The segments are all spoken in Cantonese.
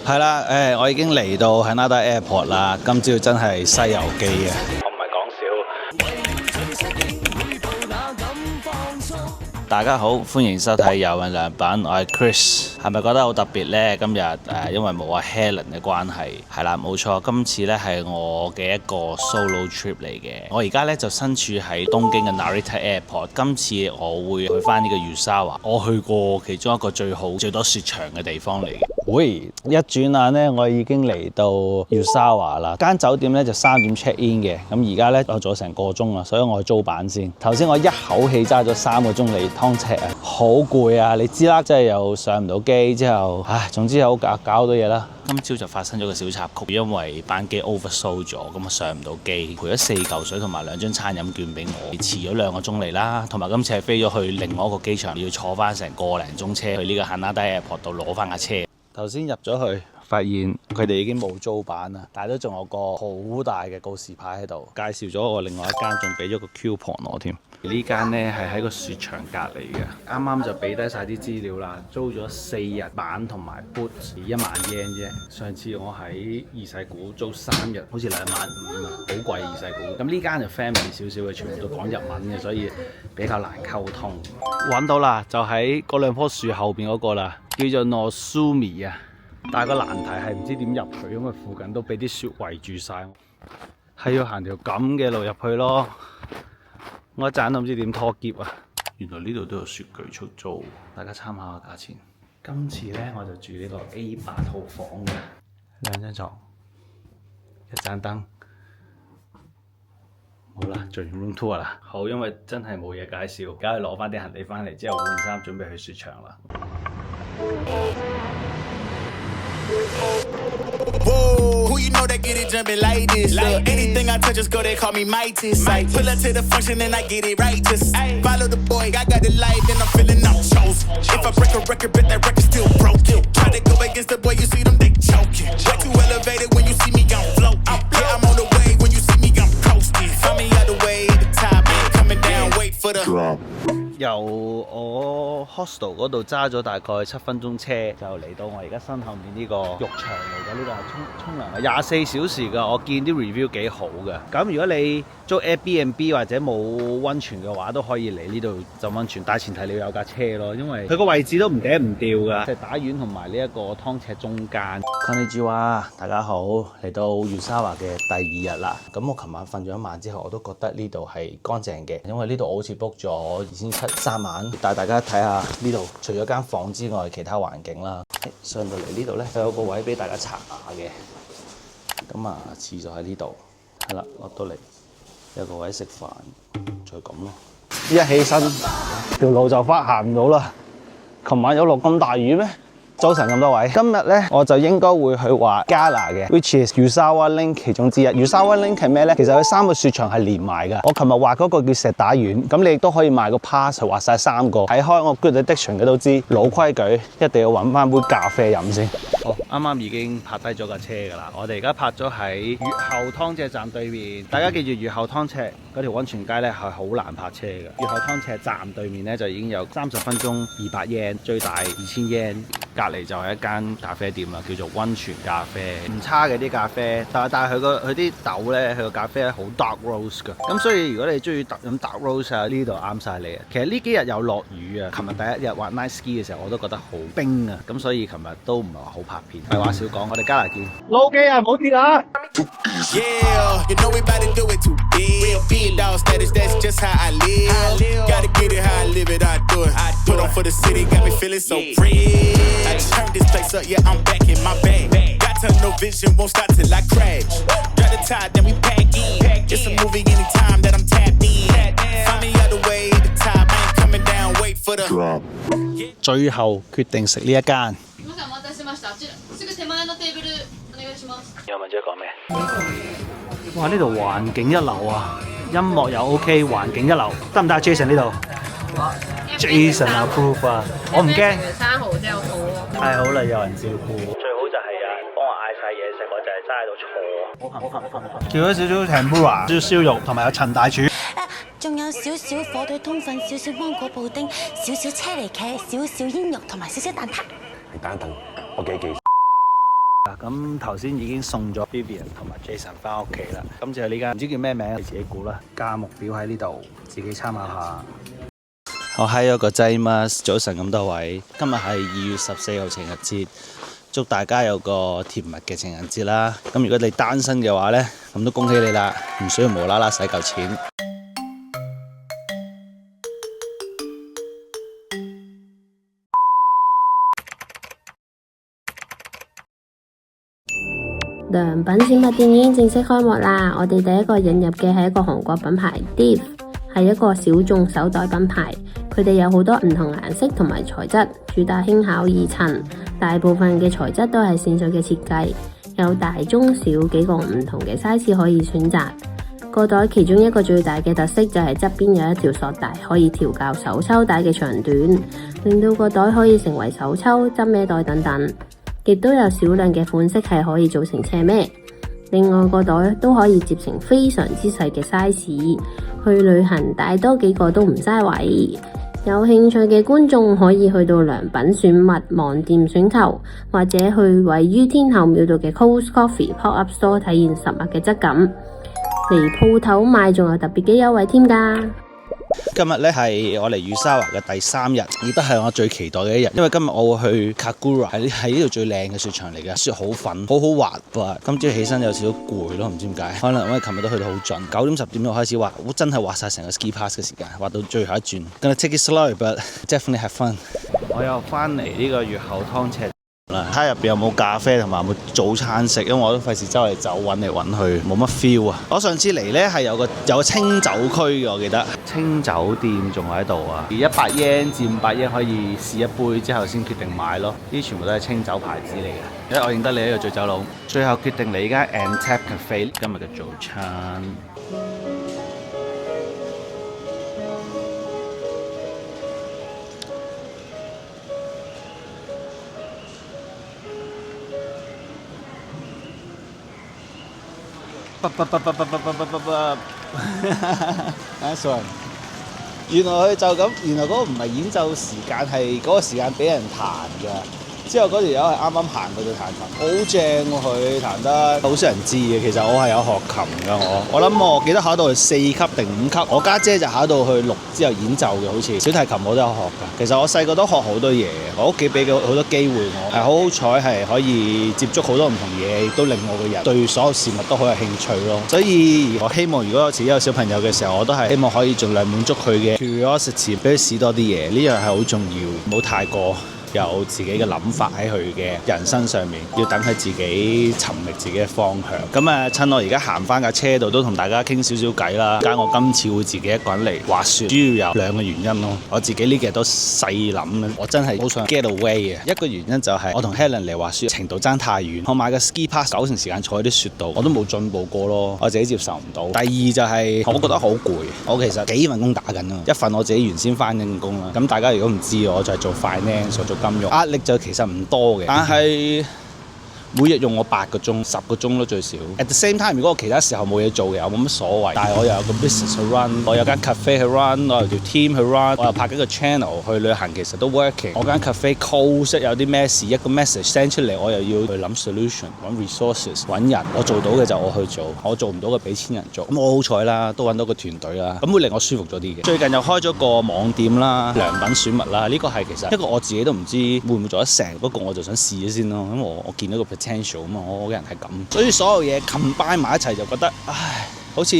係啦，我已經嚟到Haneda Airport 啦。今朝真係西遊記嘅，我唔係講笑。大家好，歡迎收睇遊運良品，我係 Chris。係咪覺得好特別呢？今日因為冇阿 Helen 嘅關係，係啦，冇錯，今次呢係我嘅一個 solo trip 嚟嘅。我而家呢就身處喺東京嘅 Narita Airport。今次我會去翻呢個 Yusawa， 我去過其中一個最好、最多雪場嘅地方嚟嘅。喂，一轉眼呢，我已經嚟到 Yusawa 啦。間酒店呢就3點 check in 嘅，咁而家呢我做咗成個鐘啦，所以我去租板先。頭先我一口氣揸咗3個鐘嚟湯赤啊，好攰啊！你知啦，即係又上唔到機之後，唉，總之好搞好多嘢啦。今朝就發生咗個小插曲，因為班機 oversold 咗，咁啊上唔到機，賠咗4嚿水同埋2張餐飲券俾我，遲咗2個鐘嚟啦。同埋今次係飛咗去另外一個機場，要坐翻成個零鐘車去呢個Haneda Airport度攞翻架車。頭先入咗去，發現佢哋已經冇租板啦，但係都仲有個好大嘅告示牌喺度，介紹咗我另外一間，仲俾咗個 coupon 我添。呢間呢係喺個雪場隔離嘅，啱啱就俾低晒啲資料啦，租咗4日板同埋 boot 1萬 yen 啫。上次我喺二世古租3日，好似2萬5啊，好貴二世古。咁呢間就 family 少少嘅，全部都講日文嘅，所以比較難溝通。揾到啦，就喺嗰2棵樹後邊嗰個啦，叫做 Nosumi 啊。但係個難題係唔知點入去，因為附近都俾啲雪圍住晒，係要行條咁嘅路入去咯。我一陣都唔知點拖喼啊！原來呢度都有雪具出租，大家參考下價錢。今次呢，我就住呢個 A8 號房嘅，2張床，一盞燈。好啦，做完 room tour 啦。好，因為真係冇嘢介紹，而家去攞翻啲行李翻嚟之後換衫，準備去雪場啦。Whoa, who you know that get it jumping like this? Look, anything I touch is go, they call me Midas. Pull up to the function and I get it right. Just follow the boy, I got the light and I'm feeling I'm chosen. If I break a record, but that record still broken. Try to go against the boy, you see them, they choking. Way too elevated when you see me, I'm floating. Yeah, I'm on the way when you see me, I'm coasting. Find me out the way, the top man coming down, wait for the drop.由我 hostel 嗰度揸咗大概7分鐘車，就嚟到我而家身後面呢個浴場嚟嘅。呢個係沖涼嘅，24小時㗎。我見啲 review 幾好嘅。咁如果你租 Airbnb 或者冇溫泉嘅話，都可以嚟呢度浸溫泉，但係前提你要有架車咯，因為佢個位置都唔嗲唔吊㗎，即係打丸同埋呢一個湯赤中間。Konnichiwa，大家好，嚟到 Yusawa 嘅第2日啦。咁我琴晚瞓咗1晚之後，我都覺得呢度係乾淨嘅，因為呢度我好似 book 咗2700 3晚，帶大家睇下呢度除咗間房之外，其他環境啦。上到嚟呢度呢，有個位俾大家刷牙嘅。咁啊，廁所喺呢度，係啦，落到嚟有個位食飯，就咁咯。一起身條路就行唔到啦。琴晚有落咁大雨咩？早晨咁多位，今日呢，我就應該會去滑 Gala 嘅 ，which is Yusawa Link 其中之一。Yusawa Link 係咩呢？其實佢3個雪場係連埋㗎。我琴日滑嗰個叫石打丸，咁你亦都可以買個 pass 去滑晒3個。睇開我 Good Addiction 嘅都知，老規矩一定要揾翻杯咖啡飲先。好，啱啱已經泊低咗架車㗎啦。我哋而家泊咗喺越後湯赤站對面。大家記住，越後湯赤嗰條溫泉街呢係好難泊車嘅。越後湯赤站對面呢，就已經有30分鐘200 yen， 最大2000 yen。隔離就係一間咖啡店啦，叫做溫泉咖啡，唔差嘅啲咖啡，但係佢啲豆咧，佢個咖啡咧好 dark roast 㗎，咁所以如果你中意飲 dark roast 啊，呢度啱晒你啊。其實呢幾日有落雨啊，琴日第1日滑 night ski 嘅時候我都覺得好冰啊，咁所以琴日都唔係話好拍片。廢話少講，我哋加拿見。老機啊，唔好跌啊！ Yeah, you know we bout to do it too big. Big dog status, that's just how I live. Gotta get it how I live it, I do it. Put on for the city, got me feeling so free. I turn this place up, yeah, I'm back in my bag. Got tunnel vision, won't stop till I crash. Grab the tide, then we pack in. It's a movie anytime that I'm tapped in. Find me out the way, the top ain't coming down, wait for the drop. 最後決定食呢一間。有問姐講咩？哇！呢度環境一流啊，音樂又 OK， 環境一流，得唔得啊 ？Jason 呢度 ？Jason approve 啊，我唔驚。生蠔真係好咯，太好啦，有人照顧。最好就係有人幫我嗌晒嘢食，我就係齋喺度坐。好叫咗少少 tempura， 少少燒肉，同埋有陳大廚。仲有少少火腿通粉，少少芒果布丁，少少車厘茄，少少煙肉，同埋少少蛋撻。你等一等，我記。咁頭先已經送咗 Vivian 同埋 Jason 翻屋企啦。今次係呢間唔知叫咩名，你自己估啦。價目表喺呢度，自己參考下。我嗨咗個劑嘛，早晨咁多位，今日係2月14號情人節，祝大家有個甜蜜嘅情人節啦。咁如果你單身嘅話呢，咁都恭喜你啦，唔需要無啦啦使嚿錢。良品閃物店已經正式開幕啦！我哋第一個引入嘅係一個韓國品牌 Div， 係一個小眾手袋品牌。佢哋有好多唔同顏色同埋材質，主打輕巧易襯。大部分嘅材質都係線上嘅設計，有大中小幾個唔同嘅 size 可以選擇。個袋其中一個最大嘅特色就係側邊有一條索帶，可以調校手抽帶嘅長短，令到個袋可以成為手抽、側孭袋等等。亦都有少量嘅款式係可以做成斜孭，另外個袋都可以摺成非常之細嘅 size， 去旅行帶多幾個都唔嘥位。有興趣嘅觀眾可以去到良品選物網店選購，或者去位於天后廟道嘅 Coast Coffee Pop-Up Store 體驗實物嘅質感。嚟鋪頭買仲有特別嘅優惠添㗎。今日呢係我嚟雨沙華嘅第3日，亦都係我最期待嘅一日，因為今日我會去 Kagura， 係呢度最靚嘅雪場嚟嘅，雪好粉，好好滑噃。今朝起身有少少攰咯，唔知點解，可能因為琴日都去到好盡，9點10點就開始滑，我真係滑晒成個 ski pass 嘅時間，滑到最後一轉。Gonna take it slow, but definitely have fun。我又翻嚟呢個越後湯赤睇下入邊有冇咖啡同埋有冇早餐食，因為我都費事周圍走揾嚟揾去，冇乜 feel 啊！我上次嚟呢係有個清酒區嘅，我記得清酒店仲喺度啊，100 yen 至500 yen可以試一杯之後先決定買咯。呢啲全部都係清酒牌子嚟嘅。因為我認得你呢個醉酒佬，最後決定嚟呢間 Antep Cafe 今日嘅早餐。Nice one。原來佢就咁，原來嗰個唔係演奏時間，係嗰個時間俾人彈㗎。之後嗰條友係啱啱行過去彈琴，好正喎！佢彈得好少人知嘅。其實我係有學琴㗎，我記得考到去4級定5級。我家姐就考到去6之後演奏嘅，好似小提琴我都有學㗎。其實我細個都學好多嘢，我屋企俾好多機會我，係好好彩係可以接觸好多唔同嘢，亦都令我個人對所有事物都好有興趣咯。所以我希望如果我自己有小朋友嘅時候，我都係希望可以盡量滿足佢嘅 curiosity， 俾佢試多啲嘢，呢樣係好重要，唔好太過有自己嘅諗法喺佢嘅人生上面，要等佢自己尋覓自己嘅方向。咁啊，趁我而家行翻架車度，都同大家傾少少偈啦。點解我今次會自己一個人嚟滑雪？主要有2個原因咯。我自己呢幾日都細諗，我真係好想 get away 啊！一個原因就係我同 Helen 嚟滑雪程度爭太遠，我買個 ski pass 9成時間坐喺啲雪度，我都冇進步過咯，我自己接受唔到。第二就係我覺得好攰，我其實幾份工打緊啊，一份我自己原先翻緊嘅工啦。咁大家如果唔知，我就係做 finance， 做金融，壓力就其實唔多嘅，但係每日用我8個鐘、10個鐘咯最少。At the same time， 如果我其他時候冇嘢做嘅，我冇乜所謂。但係我又有個 business 去 run， 我有間 cafe 去 run， 我有條 team 去 run， 我又拍緊個 channel 去旅行，其實都 working。我間 cafe close 有啲咩事，一個 message send 出嚟，我又要去諗 solution， 揾 resources， 揾人。我做到嘅就我去做，我做唔到嘅俾錢人做。咁我好彩啦，都揾到個團隊啦，咁會令我舒服咗啲嘅。最近又開咗個網店啦，良品選物啦，呢個係其實一個我自己都唔知會唔會做得成，不過我就想試咗先咯。因為我見到個 potential 啊嘛，我個人係咁，所以所有嘢 combine 埋一齊就覺得，唉，好似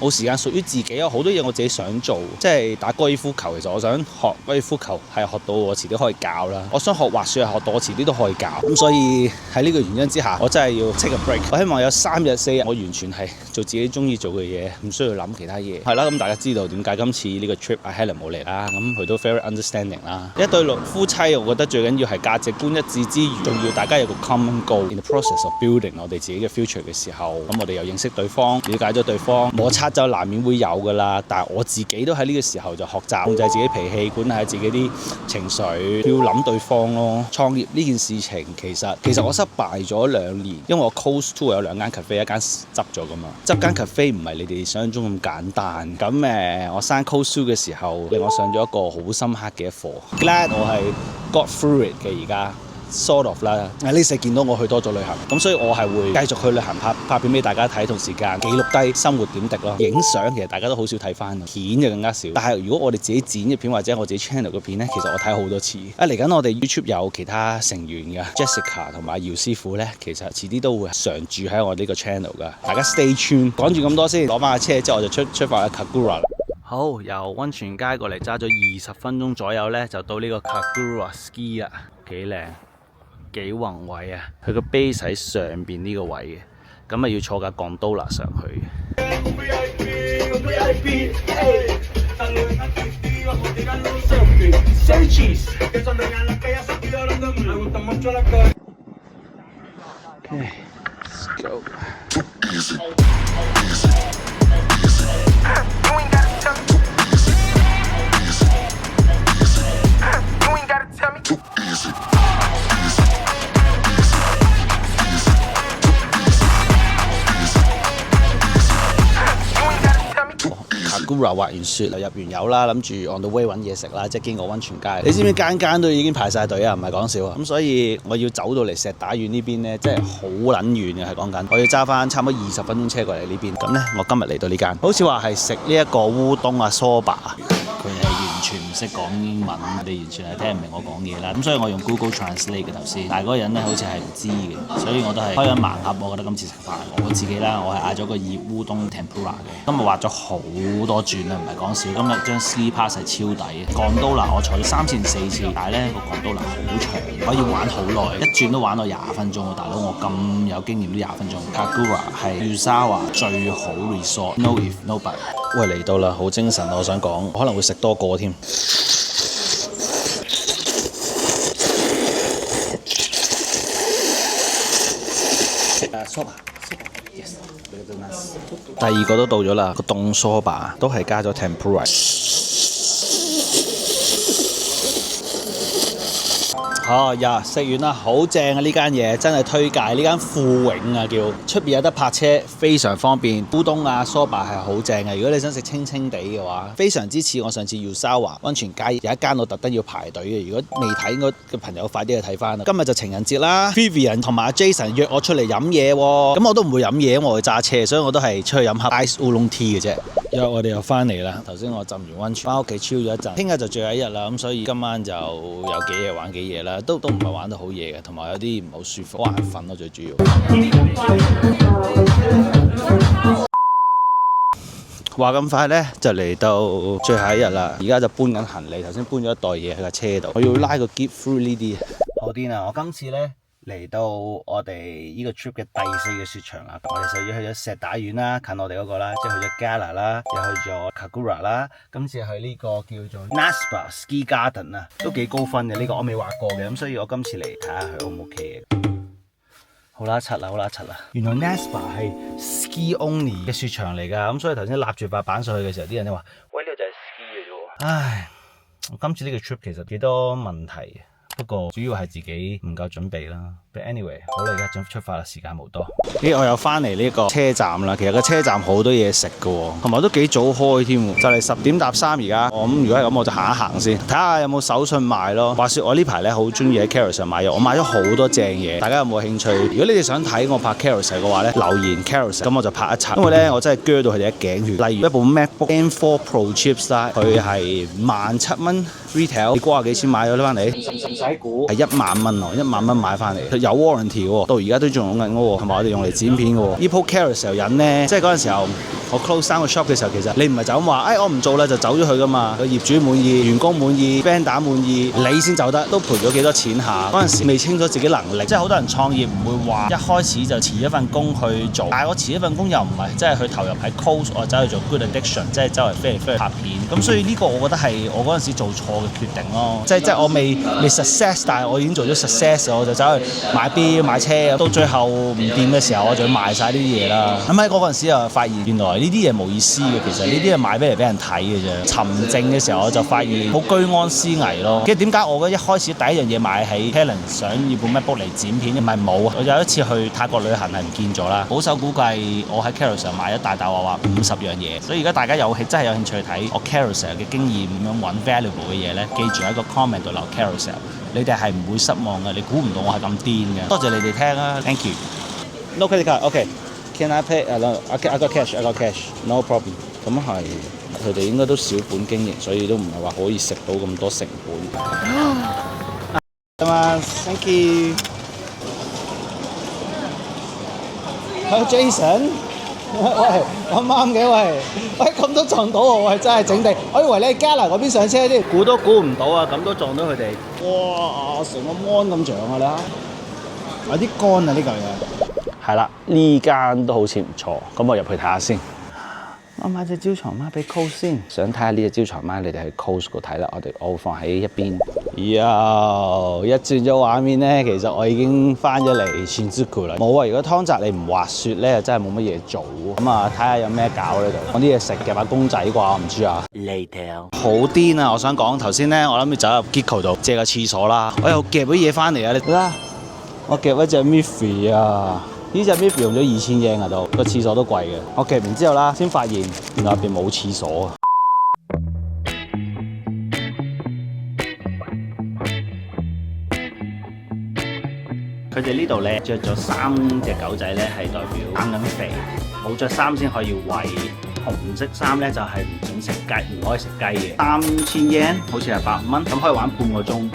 冇時間屬於自己，有好多嘢我自己想做，即係打高爾夫球。其實我想學高爾夫球，係學到我遲啲可以教啦。我想學滑雪，係學到我遲啲都可以教。咁所以喺呢個原因之下，我真係要 take a break。我希望有3日4日，我完全係做自己中意做嘅嘢，唔需要諗其他嘢。係啦，咁大家知道點解今次呢個 trip 阿 Helen 冇嚟啦？咁佢都 very understanding 啦。一對夫妻，我覺得最緊要係價值觀一致之餘，仲要大家有個 common goal in the process of building 我哋自己嘅 future 嘅時候，咁我哋又認識對方，了解咗對方，摩擦就難免會有㗎啦。但係我自己都喺呢個時候就學習控制自己脾氣，管理自己啲情緒，要諗對方咯。創業呢件事情其實我失敗咗2年，因為我 Coast 2有2間 cafe， 一間執咗㗎嘛。執間 cafe 唔係你哋想象中咁簡單。咁我生 Coast 2嘅時候，令我上咗一個好深刻嘅一課。Glad 我係 got through it 嘅而家。sort of 啦。呢世見到我去多咗旅行，咁所以我係會繼續去旅行拍片俾大家睇，同時間記錄低生活點滴咯。影相其實大家都好少睇翻，片就更加少。但係如果我哋自己剪嘅片或者我自己 channel 嘅片呢，其實我睇好多次。嚟緊我哋 YouTube 有其他成員嘅 Jessica 同埋姚師傅呢，其實遲啲都會常駐喺我呢個 channel 噶。大家 stay tuned。講住咁多先，攞翻架車之後我就出發去 Kagura。好，由溫泉街過嚟揸咗20分鐘左右呢，就到呢個 Kagura Ski 啦，幾靚幾宏偉啊！佢個 base 喺上邊呢個位嘅，咁啊要坐架 gondola 上去。Okay, let's go. Kagura 滑完雪，入完油啦，諗住 on the way 揾嘢食啦，即係經過溫泉街。你知唔知間間都已經排晒隊啊？唔係講笑啊！咁所以我要走到嚟石打縣呢邊呢，即係好撚遠嘅，係講緊。我要揸翻差唔多20分鐘車過嚟呢邊。咁呢，我今日嚟到呢間，好似話係食呢一個烏冬啊soba。佢係完全唔識講英文，你完全係聽唔明我講嘢啦。咁所以我用 Google Translate 嘅頭先，但係嗰個人咧好似係唔知嘅，所以我都係開緊盲盒。我覺得今次食飯，我自己啦，我係嗌咗個熱烏冬 tempura 嘅。今日滑咗好多轉啦，唔係講笑。今日張 ski pass 係超抵嘅。gondola我坐咗3次4次，但係咧個 gondola 好長，可以玩好耐，一轉都玩到20分鐘喎，大佬我咁有經驗都20分鐘。Kagura 係 Yuzawa 最好 resort，no if no but。喂，嚟到啦，好精神啊！我想講，可能會食多個添。第二個都到咗啦，個凍 soba 都係加咗 tempura。哦呀，食完啦，好正啊！呢間嘢真係推介，呢間富永啊叫，出邊有得泊車，非常方便。烏冬啊，soba 係好正嘅。如果你想食清清地嘅話，非常之似我上次 Yuzawa 溫泉街有一間我特登要排隊嘅。如果未睇應該嘅朋友快啲去睇翻啦。今日就情人節啦 ，Vivian 同埋 Jason 約我出嚟飲嘢喎，咁我都唔會飲嘢，因為我會揸車，所以我都係出去飲盒 ice oolong tea 嘅啫。我哋又翻嚟啦，頭先我浸完溫泉，翻屋企超咗一陣，聽日就最後一日啦，咁所以今晚就有幾夜玩幾夜啦，都唔係玩得好夜嘅，同埋有啲唔好舒服，好眼瞓咯最主要。話咁快呢，就嚟到最後一日啦，而家就搬緊行李，頭先搬咗一袋嘢喺架車度，我要拉個喼 through 呢啲。好癲啊！我今次呢，嚟到我哋呢個 trip 嘅第4個雪場啦，我哋首要去咗石打縣啦，近我哋嗰個啦，即係去咗 Gala 啦，又去咗 Kagura 啦，今次去呢個叫做 Naspa Ski Garden 啊，都幾高分嘅，呢個我未滑過嘅，咁所以我今次嚟睇下佢 O 唔 OK 嘅。好啦，柒啦，原來 Naspa 係 ski only 嘅雪場嚟㗎，咁所以頭先立住塊板上去嘅時候，啲人都話：喂，呢個就係 ski 嘅啫喎。唉，我今次呢個 trip 其實幾多問題。不過主要係自己唔夠準備啦。But anyway， 好啦，而家準備出發啦，時間冇多。我又翻嚟呢個車站啦。其實個車站好多嘢食㗎喎，同埋都幾早開添，就嚟10點搭3而家。我諗如果係咁，我就行一行先，睇下有冇手信賣咯。話說我呢排咧好中意喺 Carousel 買嘢，我買咗好多正嘢。大家有冇興趣？如果你哋想睇我拍 Carousel 嘅話咧，留言 Carousel，咁我就拍一輯。因為咧我真係鋸到佢哋一頸血。例如一部 MacBook M4 Pro Chips 啦，佢係17,000蚊 retail， 你估下幾錢買咗呢翻嚟？唔使估，係1萬蚊喎，1萬蚊買翻嚟，有 warranty 喎，到而家都仲用緊喎，同埋我哋用嚟剪片嘅喎。呢鋪 Carousel 人咧，即係嗰陣時候我 close 3個 shop 嘅時候，其實你唔係就咁話，我唔做啦就走咗去噶嘛。個業主滿意，員工滿意 vendor 滿意，你先走得，都賠咗幾多錢下。嗰陣時未清楚自己能力，即係好多人創業唔會話一開始就辭一份工去做，但係我辭一份工又唔係即係去投入喺 coach， 我走去做 good addiction， 即係周圍飛嚟飛去拍片。咁所以呢個我覺得係我嗰陣時做錯嘅決定咯，即係我未 success， 但係我已經做咗 success， 我就走去買錶買車，到最後唔掂嘅時候，我就賣晒呢啲嘢啦。咁喺嗰陣時又發現原來呢啲嘢冇意思嘅，其實呢啲係買俾人睇嘅啫。沉靜嘅時候我就發現好居安思危咯。跟住點解我覺得一開始第一樣嘢買起 Helen 想要部 MacBook 嚟剪片，唔係冇。我有一次去泰國旅行係唔見咗啦，保守估計我喺 Carousel 買咗大話50樣嘢。所以而家大家真係有興趣睇我 Carousel 嘅經驗點樣揾 valuable 嘅嘢咧，記住喺個 comment 度留 Carousel。你哋係唔會失望嘅。你估唔到我係咁癲嘅。多謝你哋聽啊 ，thank you。No credit card, OK. Can I pay? No, I got cash. I got cash. No problem. 咁係，佢哋應該都小本經營，所以都唔係話可以食到咁多成本。Thank you. Jason， 喂，啱嘅喂，咁都撞到我，喂，真係整地。我以為你喺加拿嗰邊上車添，估都估唔到啊！咁都撞到佢哋，哇，成個 mon 咁長啊！你睇，有啲乾啊呢嚿嘢。係啦，呢間都好似唔錯，咁我入去睇下先。我買隻招財貓俾 Coles 先，想睇下呢隻招財貓，你哋去 Coles 嗰睇啦。我會放喺一邊。一轉咗畫面咧，其實我已經翻咗嚟Shinjuku啦。冇啊，如果湯澤你唔滑雪咧，真係冇乜嘢做。咁啊，睇下有咩搞呢度。揾啲嘢食嘅，把公仔啩，我唔知啊。Later。好癲啊！我想講頭先咧，我諗住走入 Gecko 度借個廁所啦，我又夾咗嘢翻嚟啊！你睇下，我夾一隻 Miffy 啊！呢隻 Miffy 用咗2000英啊，都個廁所都貴嘅。我夾完之後啦，先發現原來入邊冇廁所啊！佢哋呢度咧着咗3隻狗仔咧，係代表減緊肥，冇着衫先可以餵。紅色衫咧就係唔准食雞，唔可以食雞嘅。3000英好似係8蚊，咁可以玩半個鐘。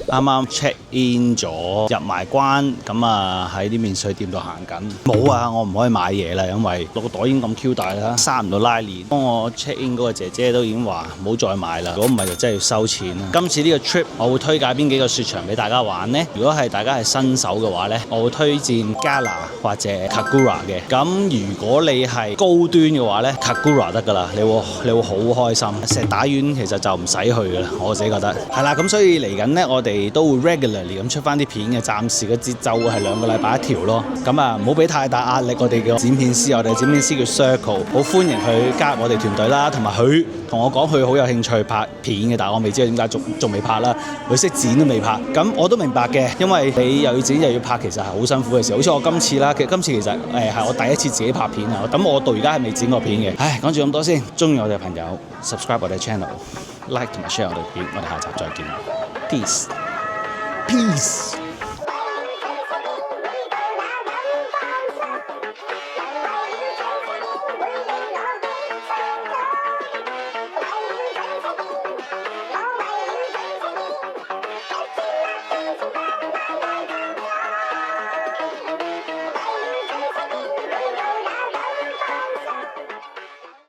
啱啱 check in 咗，入埋關，咁啊喺啲免稅店度行緊。冇啊，我唔可以買嘢啦，因為個袋已經咁 Q 大啦，閂唔到拉鏈。幫我 check in 嗰個姐姐都已經話唔好再買啦，如果唔係就真係要收錢啦。今次呢個 trip 我會推介邊幾個雪場俾大家玩呢？如果係大家係新手嘅話呢，我會推薦 Gala 或者 Kagura 嘅。咁如果你係高端嘅話呢， Kagura 得㗎啦，你會好開心。石打丸其實就唔使去㗎啦，我自己覺得。係啦，咁所以嚟緊呢，我哋都會 regularly 咁出翻啲片嘅，暫時嘅節奏係2個禮拜一條咯。咁啊，唔好俾太大壓力我哋嘅剪片師，我哋剪片師叫 Circle， 好歡迎佢加入我哋團隊啦。同埋佢同我講佢好有興趣拍片嘅，但係我未知佢點解仲未拍啦。佢識剪都未拍，咁我都明白嘅，因為你又要剪又要拍，其實係好辛苦嘅事。好似我今次啦，今次其實係我第一次自己拍片啊。咁我到而家係未剪過片嘅。唉，講住咁多先，中意我哋嘅朋友 subscribe 我哋 channel，like 同埋 share 我哋片，我哋下集再見。Peace。